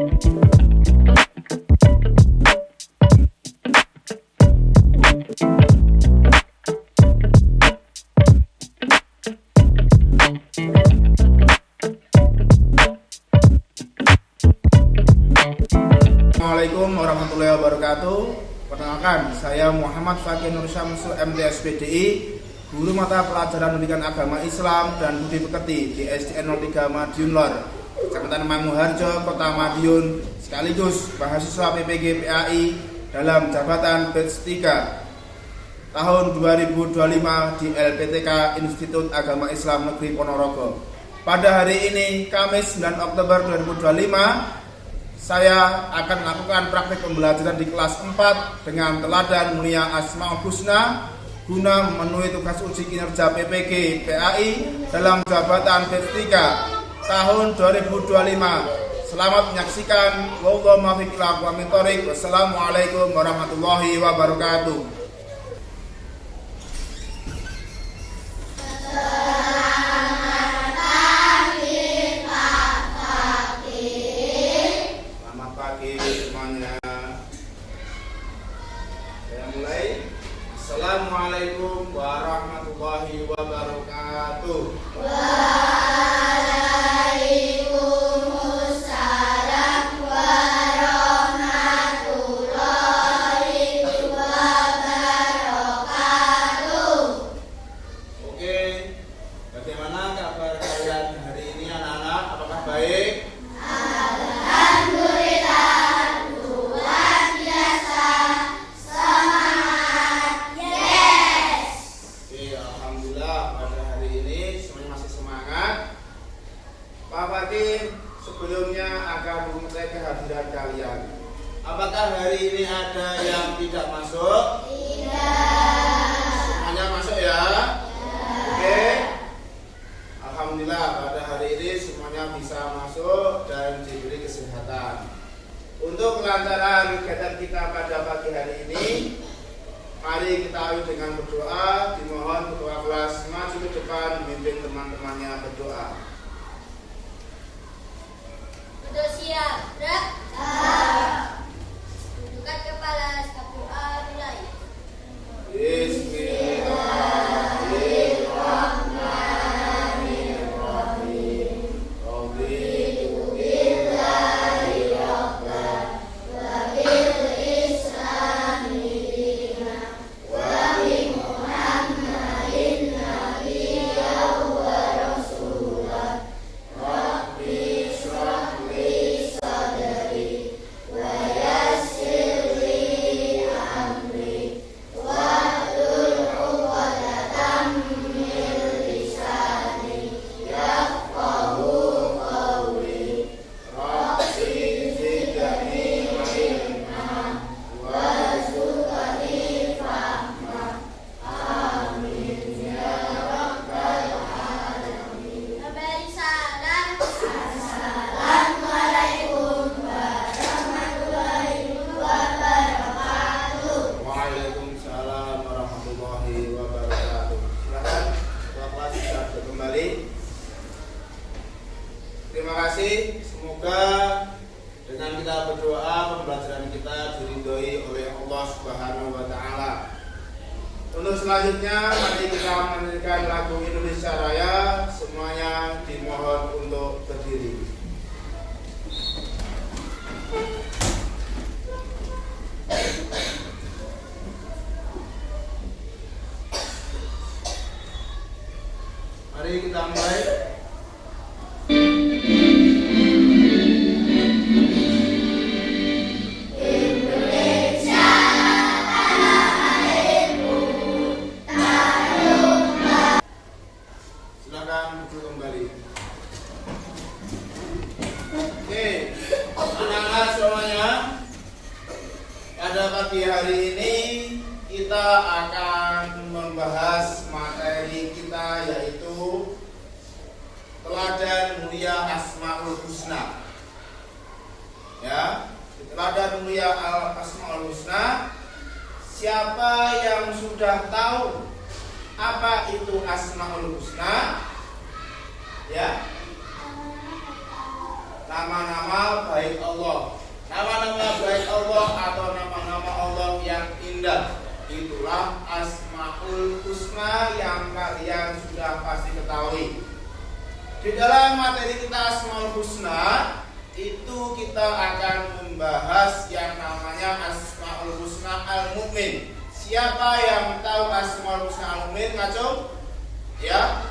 Assalamualaikum warahmatullahi wabarakatuh. Perkenalkan, saya Muhammad Fakih Nur Syamsu MTS PDI, guru mata pelajaran pendidikan agama Islam dan budi pekerti di SDN 03 Madiun Lor, Kecamatan Manguharjo, Kota Madiun, sekaligus mahasiswa PPG PAI dalam jabatan batch 3 tahun 2025 di LPTK Institut Agama Islam Negeri Ponorogo. Pada hari ini, Kamis 9 Oktober 2025, saya akan melakukan praktik pembelajaran di kelas 4 dengan teladan mulia Asmaul Husna guna memenuhi tugas uji kinerja PPG PAI dalam jabatan batch 3 tahun 2025. Selamat menyaksikan. Wallahu muwaffiq ila aqwamit thoriq. Wassalamualaikum warahmatullahi wabarakatuh. Assalamualaikum warahmatullahi wabarakatuh. Waalaikumsalam warahmatullahi wabarakatuh. Oke, bagaimana kabar kalian hari ini anak-anak? Apakah baik? Pak Fakih sebelumnya akan mengecek kehadiran kalian. Apakah hari ini ada yang tidak masuk? Tidak. Semuanya masuk ya? Oke. Alhamdulillah pada hari ini semuanya bisa masuk dan diberi kesehatan. Untuk kelancaran kegiatan kita pada pagi hari ini, mari kita awali dengan berdoa. Dimohon ketua kelas maju ke depan memimpin teman-temannya berdoa. Sudah siap, Brak? Tundukkan kepala, staf doa mulai. Bismillahirrahmanirrahim. Raditu billahi rabban wa bil islami dinan wa bi Muhammadin nabiyyan wa rasulan. Rabbi shrah li sadri wa yassir li amri wahlul 'uqdatam min lisani yafqahu qawli. Rabbi zidni ilman warzuqni fahma. Amin ya rabbal alamin. Memberi salam. Assalamualaikum warahmatullahi wabarakatuh. Waalaikumsalam warahmatullahi wabarakatuh. Silakan ketua kelas bisa kembali. Terima kasih. Semoga dengan kita berdoa pembelajaran kita diridhoi oleh Allah Subhanahu wa taala. Untuk selanjutnya mari kita menyanyikan lagu Indonesia Raya. Semuanya dimohon untuk berdiri. Mari kita mulai. Silakan duduk kembali. Oke, anak-anak semuanya, pada pagi hari ini kita akan membahas materi kita yaitu teladan mulia Asmaul Husna. Ya, teladan mulia Asmaul Husna. Siapa yang sudah tahu apa itu Asmaul Husna? Ya. nama-nama baik Allah. Nama-nama baik Allah atau nama-nama Allah yang indah, itulah Asmaul Husna yang kalian sudah pasti ketahui. Di dalam materi kita Asmaul Husna itu kita akan membahas yang namanya Asmaul Husna Al-Mu'min. Siapa yang tahu Asmaul Husna Al-Mu'min? Ngacung? Ya?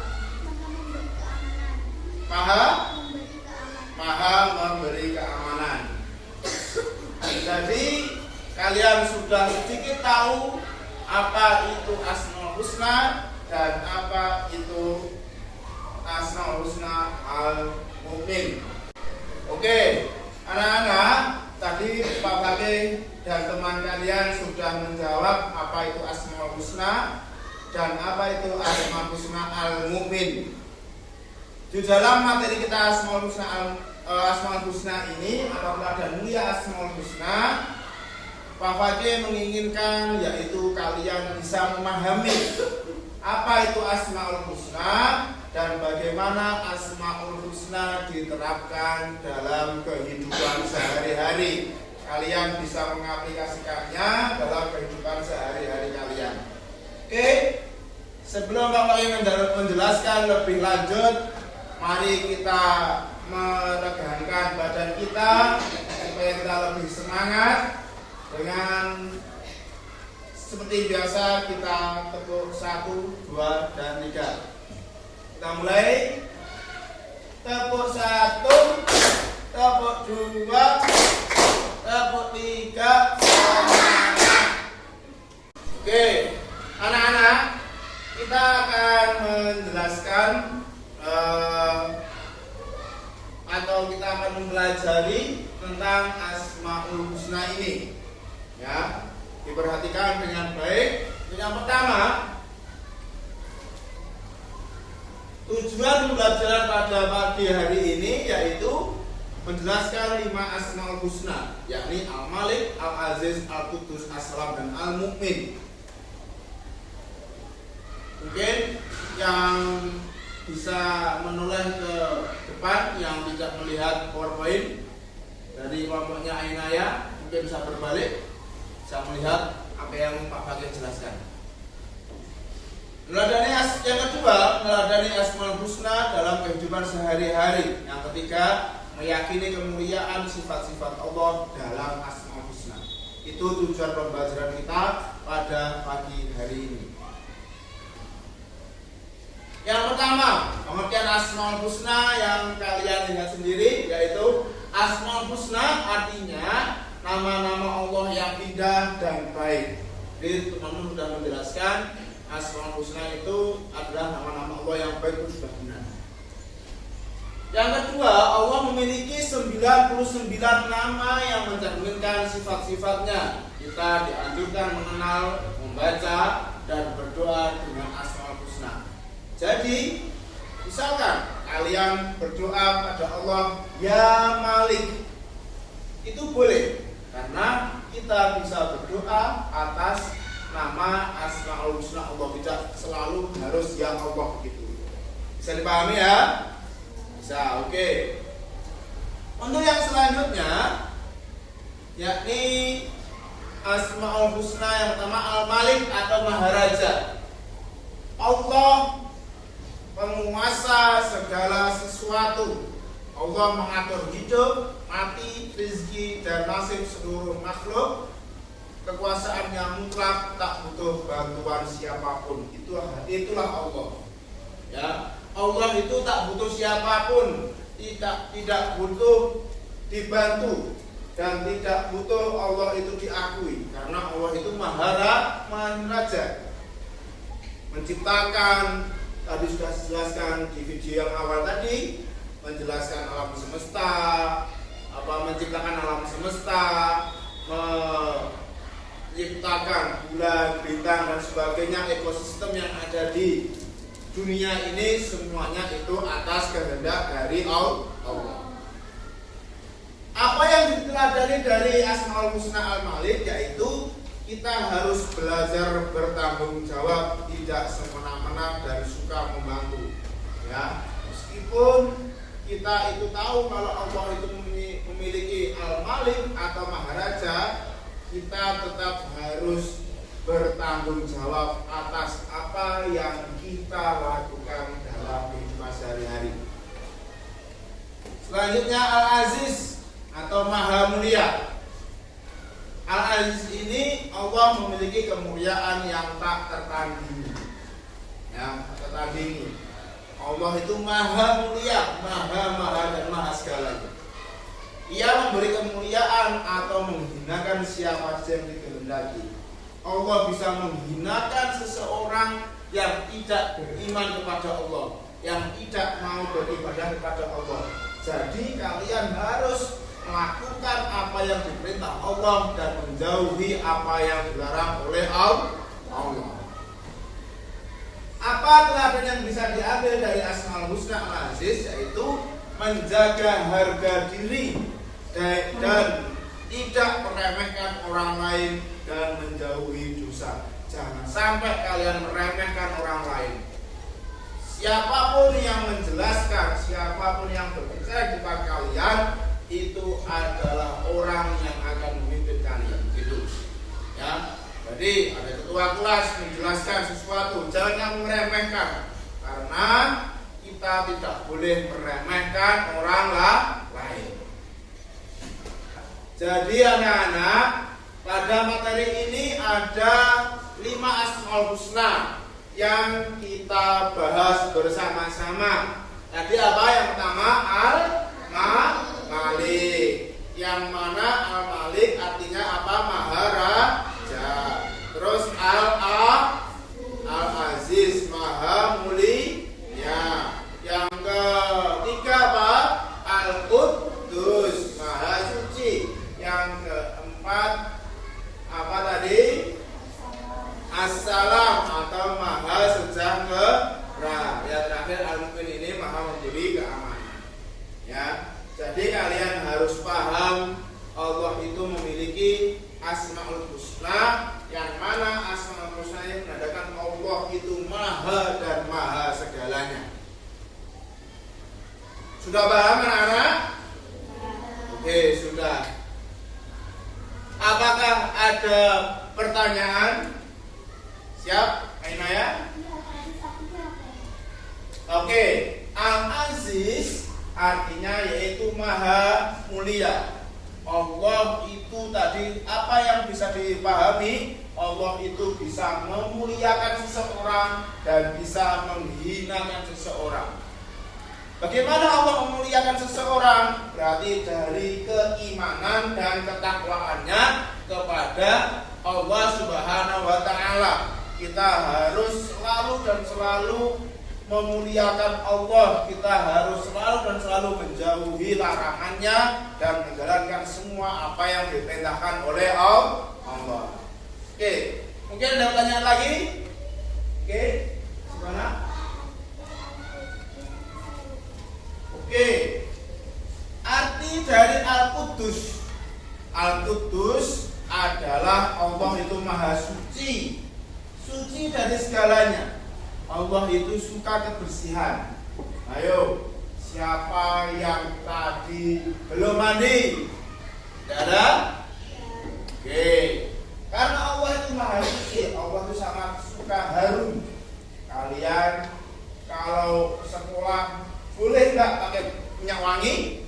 Maha memberi keamanan. Jadi kalian sudah sedikit tahu apa itu Asmaul Husna dan apa itu Asmaul Husna Al-Mu'min. Oke, anak-anak, tadi Pak Fakih dan teman kalian sudah menjawab apa itu Asmaul Husna dan apa itu Asmaul Husna Al-Mu'min. Di dalam materi kita Asmaul Husna ini, apabila ada mulia Asmaul Husna, Pak Fakih menginginkan yaitu kalian bisa memahami apa itu Asmaul Husna dan bagaimana Asmaul Husna diterapkan dalam kehidupan sehari-hari. Kalian bisa mengaplikasikannya dalam kehidupan sehari-hari kalian. Oke, sebelum Pak Fakih menjelaskan lebih lanjut, mari kita meregangkan badan kita supaya kita lebih semangat. Dengan seperti biasa kita tepuk 1, 2, dan 3. Kita mulai. Tepuk 1, tepuk 2, tepuk 3. Oke, anak-anak, kita akan menjelaskan atau kita akan mempelajari tentang Asmaul Husna ini. Ya, diperhatikan dengan baik. Yang pertama, tujuan pembelajaran pada pagi hari ini yaitu menjelaskan 5 Asmaul Husna, yakni Al-Malik, Al-Aziz, Al-Qudus, As-Salam, dan Al-Mu'min. Mungkin yang bisa menoleh ke depan yang tidak melihat PowerPoint dari kelompoknya Ainaya mungkin bisa berbalik, bisa melihat apa yang Pak Fakih jelaskan. Yang kedua, meneladani Asmaul Husna dalam kehidupan sehari-hari. Yang ketiga, meyakini kemuliaan sifat-sifat Allah dalam Asmaul Husna. Itu tujuan pembelajaran kita pada pagi hari ini. Yang pertama, pengertian Asmaul Husna yang kalian lihat sendiri, yaitu Asmaul Husna artinya nama-nama Allah yang indah dan baik. Jadi teman-teman sudah menjelaskan Asmaul Husna itu adalah nama-nama Allah yang baik, itu sudah benar. Yang kedua, Allah memiliki 99 nama yang mencerminkan sifat-sifatnya. Kita dianjurkan mengenal, membaca, dan berdoa dengan Asmaul Husna. Jadi, misalkan kalian berdoa pada Allah, Ya Malik, itu boleh, karena kita bisa berdoa atas nama Asmaul Husna Allah, tidak selalu harus Ya Allah gitu. Bisa dipahami ya? Bisa, oke. Untuk yang selanjutnya, yakni Asmaul Husna yang pertama Al-Malik atau Maharaja. Allah penguasa segala sesuatu. Allah mengatur hidup, mati, rezeki, dan nasib seluruh makhluk. Kekuasaannya mutlak, tak butuh bantuan siapapun. Itulah Allah. Ya, Allah itu tak butuh siapapun, tidak butuh dibantu, dan tidak butuh Allah itu diakui, karena Allah itu Maharaja. Menciptakan, tadi sudah dijelaskan di video yang awal tadi, menjelaskan alam semesta, menciptakan alam semesta, menciptakan bulan, bintang, dan sebagainya, ekosistem yang ada di dunia ini semuanya itu atas kehendak dari Allah. Apa yang diteladani dari Asmaul Husna Al-Malik yaitu kita harus belajar bertanggung jawab, tidak semena-mena dan suka membantu. Ya, meskipun kita itu tahu kalau Allah itu memiliki Al-Malik atau Maharaja, kita tetap harus bertanggung jawab atas apa yang kita lakukan dalam kehidupan sehari-hari. Selanjutnya Al-Aziz atau Maha Mulia. Al-Aziz ini Allah memiliki kemuliaan yang tak tertandingi. Allah itu Maha Mulia, Maha dan Maha segalanya. Ia memberi kemuliaan atau menghinakan siapa saja yang dikehendaki. Allah bisa menghinakan seseorang yang tidak beriman kepada Allah, yang tidak mau beribadah kepada Allah. Jadi kalian harus melakukan apa yang diperintah Allah dan menjauhi apa yang dilarang oleh Allah. Apa teladan yang bisa diambil dari Asmaul Husna Al-Aziz, yaitu menjaga harga diri dan tidak meremehkan orang lain dan menjauhi dosa. Jangan sampai kalian meremehkan orang lain. Siapapun yang menjelaskan, siapapun yang berbicara di depan kalian, itu adalah orang yang akan memimpin kalian, gitu. Ya, jadi ada ketua kelas menjelaskan sesuatu, jangan yang meremehkan, karena kita tidak boleh meremehkan orang lain. Jadi anak-anak, pada materi ini ada 5 Asmaul Husna yang kita bahas bersama-sama. Tadi apa? Yang pertama Al-Malik, yang mana Al-Malik artinya apa? Maharaja. Terus Al-Aziz, Maha Mulia. Yang ketiga apa? Al-Quddus, Maha Suci. Yang keempat apa tadi? As-Salam atau Maha Sejahtera. Yang terakhir Al-Mu'min, ini Maha memberi keamanan. Ya, jadi kalian harus paham Allah itu memiliki Asmaul Husna, yang mana Asmaul Husna yang menandakan Allah itu Maha dan Maha segalanya. Sudah paham anak-anak? Oke, sudah. Apakah ada pertanyaan? Siap, Ainaya? Oke, Al-Aziz artinya yaitu Maha Mulia. Allah itu tadi apa yang bisa dipahami? Allah itu bisa memuliakan seseorang dan bisa menghinakan seseorang. Bagaimana Allah memuliakan seseorang? Berarti dari keimanan dan ketakwaannya kepada Allah Subhanahu wa Ta'ala. Kita harus selalu memuliakan Allah. Kita harus selalu menjauhi larangannya dan menjalankan semua apa yang diperintahkan oleh Allah. Oke, mungkin ada pertanyaan lagi? Oke, gimana? Oke, arti dari Al-Quddus. Al-Quddus adalah Allah itu Maha Suci, suci dari segalanya. Allah itu suka kebersihan. Ayo, siapa yang tadi belum mandi? Tidak ada? Oke, karena Allah itu Maha Suci, Allah itu sangat suka harum. Kalian kalau sekolah boleh nggak pakai minyak wangi?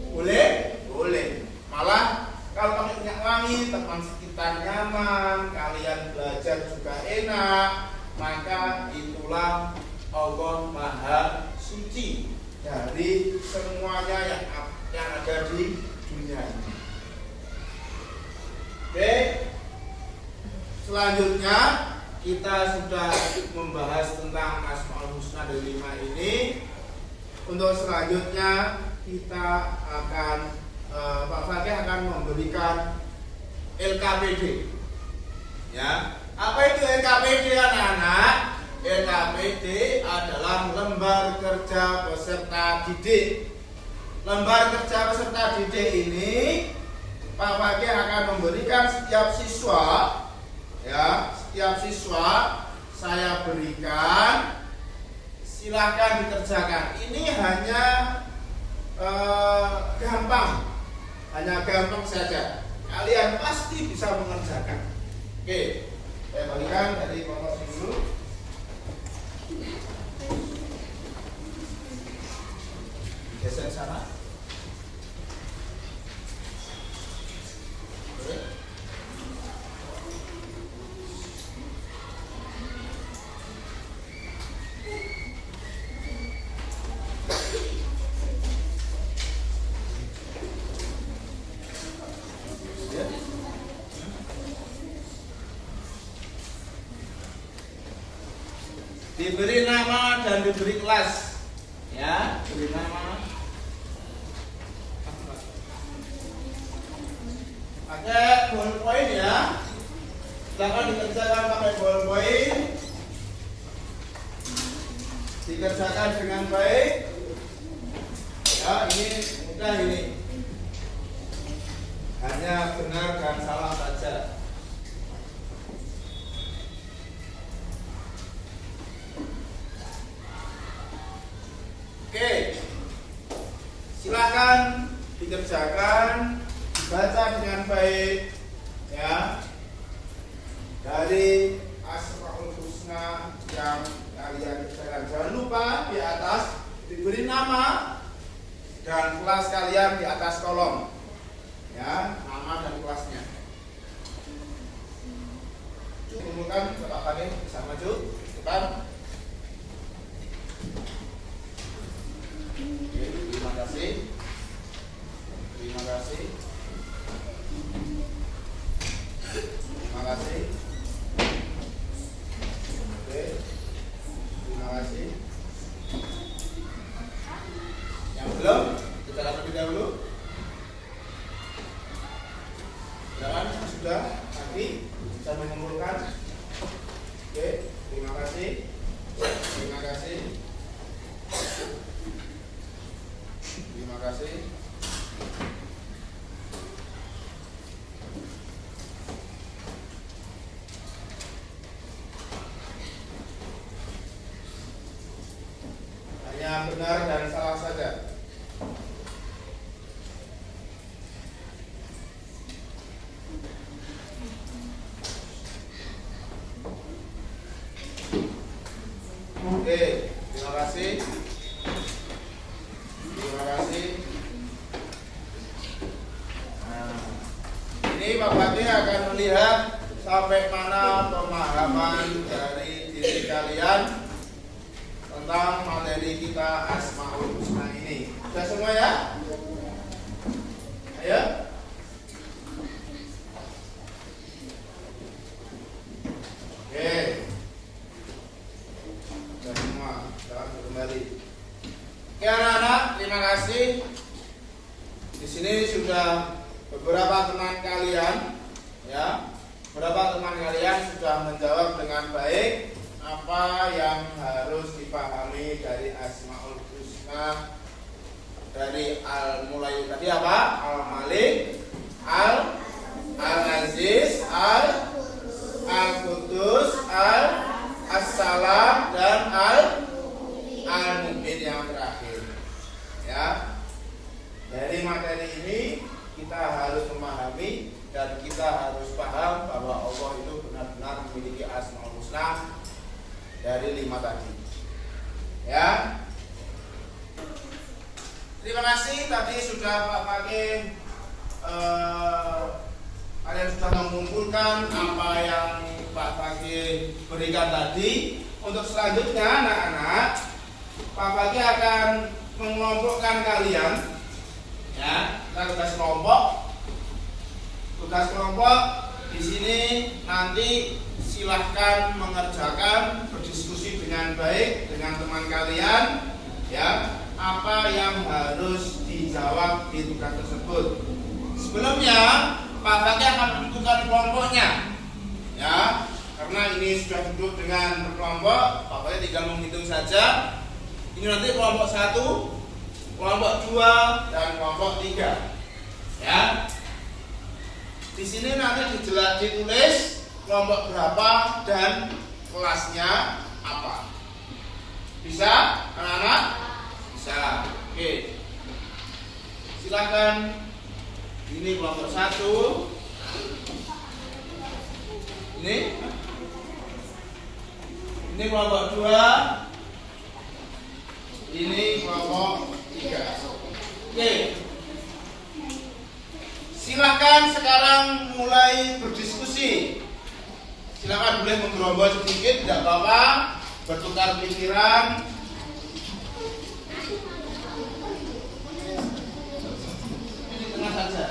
Boleh. Malah kalau pakai minyak wangi, teman sekitar nyaman, kalian belajar juga enak. Maka itulah Allah Maha Suci dari semuanya yang ada di dunia ini. Oke, selanjutnya kita sudah membahas tentang Asmaul Husna dari 5 ini. Untuk selanjutnya kita akan Pak Fakih akan memberikan LKPD. Ya, apa itu LKPD anak-anak? LKPD adalah lembar kerja peserta didik. Lembar kerja peserta didik ini Pak Fakih akan memberikan setiap siswa, ya, setiap siswa saya berikan, silakan dikerjakan. Ini hanya gampang. hanya gampang saja. Kalian pasti bisa mengerjakan. Oke, saya bagikan dari kelompok ini dulu. Geser sana. Oke. Diberi nama dan diberi kelas, ya, diberi nama. Pakai ballpoint ya, silakan dikerjakan pakai ballpoint, dikerjakan dengan baik. Ya, ini mudah ini, hanya benar dan salah saja. Oke, silakan dikerjakan, dibaca dengan baik, ya, dari Asmaul Husna yang kalian kerjakan. Jangan lupa di atas diberi nama dan kelas kalian di atas kolom, ya, nama dan kelasnya. Kumpulkan Bapak Fani, bisa maju, cepat. Terima kasih. Terima kasih. Terima kasih. Oke. Terima kasih. Yang belum, kita terlebih dahulu. Jangan sudah lagi bisa mengumpulkan. Oke. Terima kasih. Terima kasih. Terima kasih. Hanya benar dan salah saja. Oke, terima kasih. Terima kasih. Nah, ini Pak Bati akan melihat sampai mana pemahaman dari diri kalian tentang materi kita Asmaul Husna ini. Sudah semua ya? Ayo. Oke. Sudah semua. Selamat kembali. Oke anak-anak, terima kasih. Di sini sudah beberapa teman kalian, ya, beberapa teman kalian sudah menjawab dengan baik apa yang harus dipahami dari Asmaul Husna, dari mulai tadi apa? Al-Malik, Al-Aziz, Al-Qudus, As-Salam, dan Al-Mu'min yang terakhir. Ya, dari materi ini kita harus memahami dan kita harus paham bahwa Allah itu benar-benar memiliki Asmaul Husna dari 5 tadi. Ya. Terima kasih tadi sudah Pak Fakih, kalian sudah mengumpulkan apa yang Pak Fakih berikan tadi. Untuk selanjutnya anak-anak, Pak Fakih akan mengelompokkan kalian, ya, kita tugas kelompok. Tugas kelompok di sini nanti silahkan mengerjakan, berdiskusi dengan baik dengan teman kalian, ya, apa yang harus dijawab di tugas tersebut. Sebelumnya Pak Fakih akan menentukan kelompoknya, ya, karena ini sudah duduk dengan berkelompok. Pak Fakih tinggal menghitung saja. Ini nanti kelompok 1, kelompok 2, dan kelompok 3. Ya. Di sini nanti ditulis kelompok berapa dan kelasnya apa. Bisa, anak-anak? Bisa. Oke. Silakan Ini kelompok 1. Ini kelompok 2. Ini kelompok 3. Oke. Silakan sekarang mulai berdiskusi. Silakan boleh menggerombol sedikit, tidak apa-apa, bertukar pikiran. Ini di tengah saja.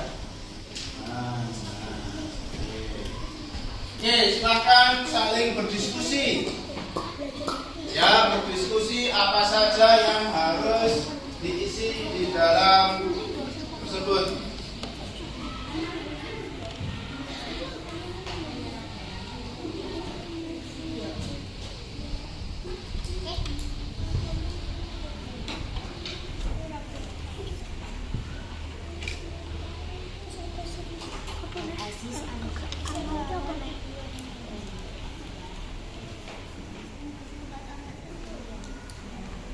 Oke, silakan saling berdiskusi. Ya, berdiskusi apa saja yang harus diisi di dalam tersebut.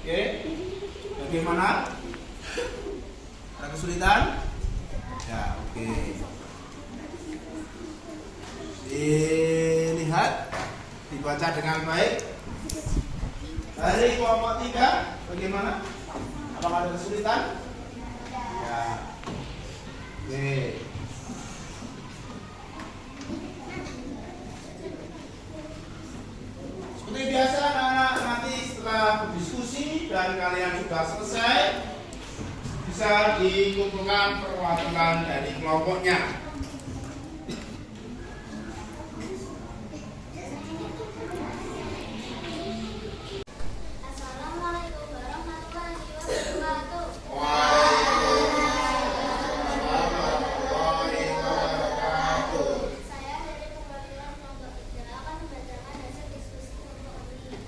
Oke, bagaimana? Ada kesulitan? Ya, oke. Dilihat, dibaca dengan baik. Dari kelompok 3, bagaimana? Apakah ada kesulitan? Ya, oke. Seperti biasa, anak-anak nanti setelah berdiskusi dan kalian sudah selesai, bisa dikumpulkan perwakilan dari kelompoknya. Assalamualaikum warahmatullahi wabarakatuh. Saya dari perwakilan kelompok 3 akan membacakan hasil diskusi kelompok ini.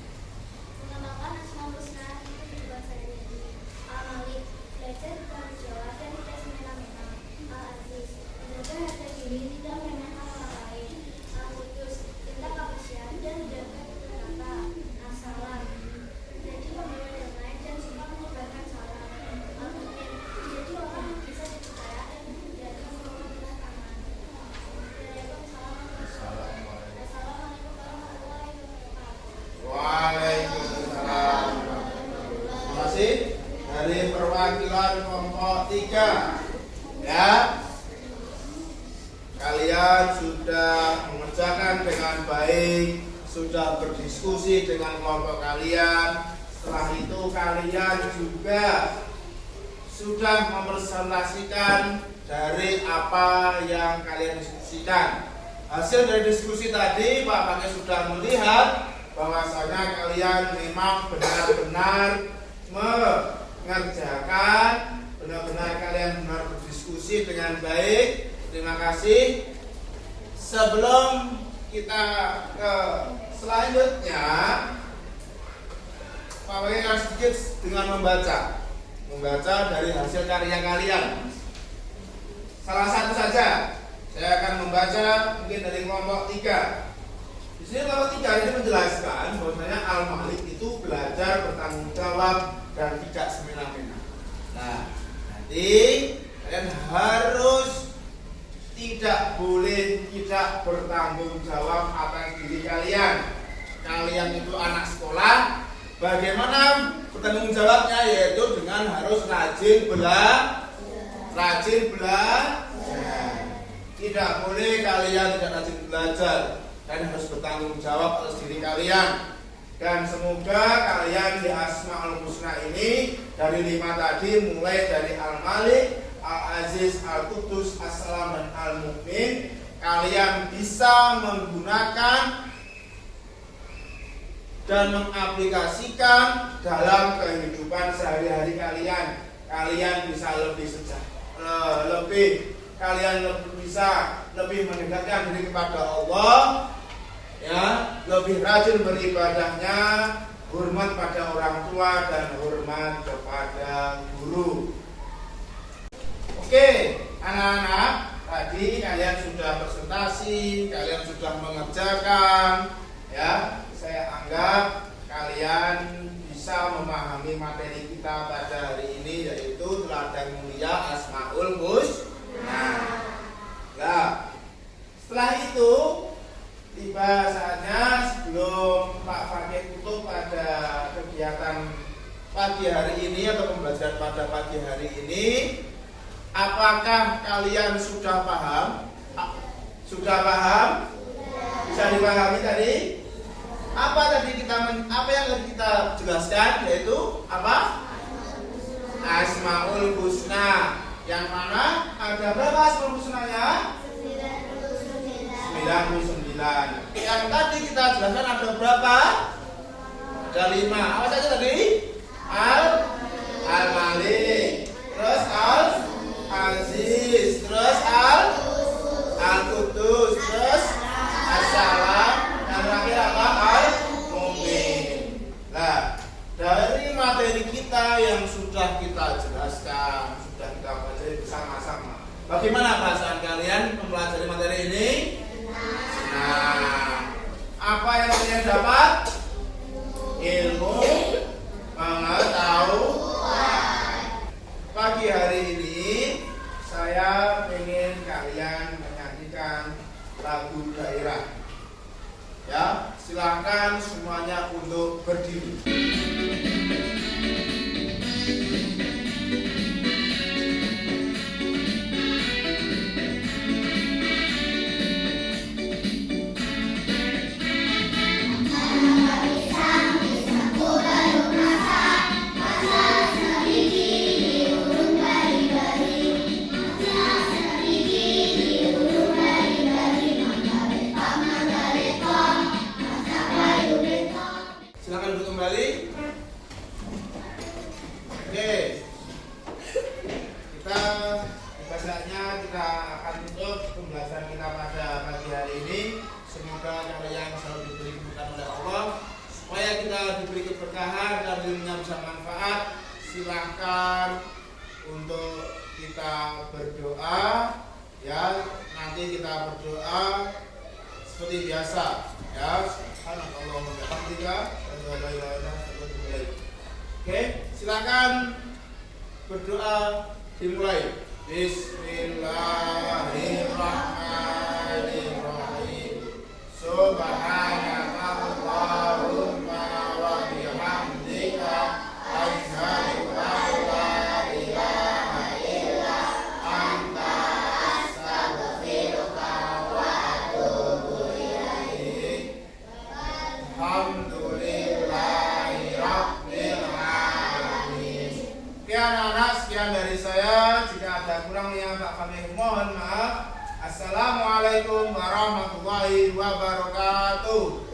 Mengenalkan Asmaul Husna itu dibuat saya dari Al-Malik, belajar bertanggung jawab dan tidak semena-mena. Al-Aziz, menjaga harga diri, tidak meremehkan orang lain. Al-Qudus, cinta kebersihan dan menjaga tutur kata. As-Salam, menjadi pembawa damai dan suka menyebarkan salam. Al-Mu'min, menjadi orang yang bisa dipercaya dan menjaga keamanan aman. Assalamualaikum warahmatullahi wabarakatuh. Waalaikumsalam. Terima kasih dari perwakilan kelompok 3. Ya, kalian sudah mengerjakan dengan baik, sudah berdiskusi dengan kelompok kalian. Setelah itu kalian juga sudah mempresentasikan dari apa yang kalian diskusikan. Hasil dari diskusi tadi Pak Pakai sudah melihat bahwasanya kalian memang benar-benar mengerjakan, benar-benar kalian benar berdiskusi dengan baik. Terima kasih. Sebelum kita ke selanjutnya, Pak Pakai akan sedikit dengan membaca dari hasil karya kalian. Salah satu saja. Saya akan membaca mungkin dari kelompok 3. Di sini kelompok 3 ini menjelaskan bahwasanya Al-Malik itu belajar bertanggung jawab dan tidak semena-mena. Nah, nanti kalian harus tidak boleh tidak bertanggung jawab atas diri kalian. Kalian itu anak sekolah. Bagaimana bertanggung jawabnya? Yaitu dengan harus rajin belajar. Tidak boleh kalian tidak rajin belajar dan harus bertanggung jawab atas diri kalian. Dan semoga kalian di Asmaul Husna ini dari 5 tadi, mulai dari Al-Malik, Al-Aziz, Al-Qudus, As-Salam, dan Al-Mu'min, kalian bisa menggunakan dan mengaplikasikan dalam kehidupan sehari-hari kalian. Kalian bisa lebih mendekatkan diri kepada Allah, ya, lebih rajin beribadahnya, hormat pada orang tua dan hormat kepada guru. Oke, anak-anak, tadi kalian sudah presentasi, kalian sudah mengerjakan, ya. Saya anggap kalian bisa memahami materi kita pada hari ini, yaitu teladan mulia Asmaul Husna. pada pagi hari ini. Apakah kalian sudah paham? Sudah paham? Bisa dipahami tadi? Apa yang tadi kita jelaskan, yaitu apa? Asmaul Husna. Yang mana ada berapa Asmaul Husnanya? 99. Yang tadi kita jelaskan ada berapa? Ada 5. Apa saja tadi? Al-Malik, terus Al-Aziz, terus Al-Qudus, terus As-Salam, dan terakhir apa? Al-Mu'min. Nah, dari materi kita yang sudah kita jelaskan, sudah kita pelajari bersama-sama, bagaimana perasaan kalian mempelajari materi ini? Nah, apa yang kalian dapat? Ilmu pengetahuan. Pagi hari ini saya ingin kalian menyanyikan lagu daerah. Ya, silakan semuanya untuk berdiri. Silakan duduk kembali. Oke, kita akan tutup pembahasan kita pada pagi hari ini. Semoga kalian selalu diberi keberkahan oleh Allah, supaya kita diberi keberkahan dan ilmunya bisa manfaat. Silahkan untuk kita berdoa, ya. Nanti kita berdoa seperti biasa, ya. Subhanallahumma wa bihamdika, asyhadu an la ilaha illa anta, astaghfiruka wa atubu ilaik. Oke, silakan berdoa dimulai. Bismillahirrahmanirrahim. Subhanakallahumma wa bihamdika, asyhadu an la ilaha illa anta, astaghfiruka wa atubu ilaik. Alhamdulillahi rabbil alamin. Sekian anak, sekian dari saya. Jika ada kurangnya Pak kami mohon maaf. Assalamualaikum warahmatullahi wabarakatuh.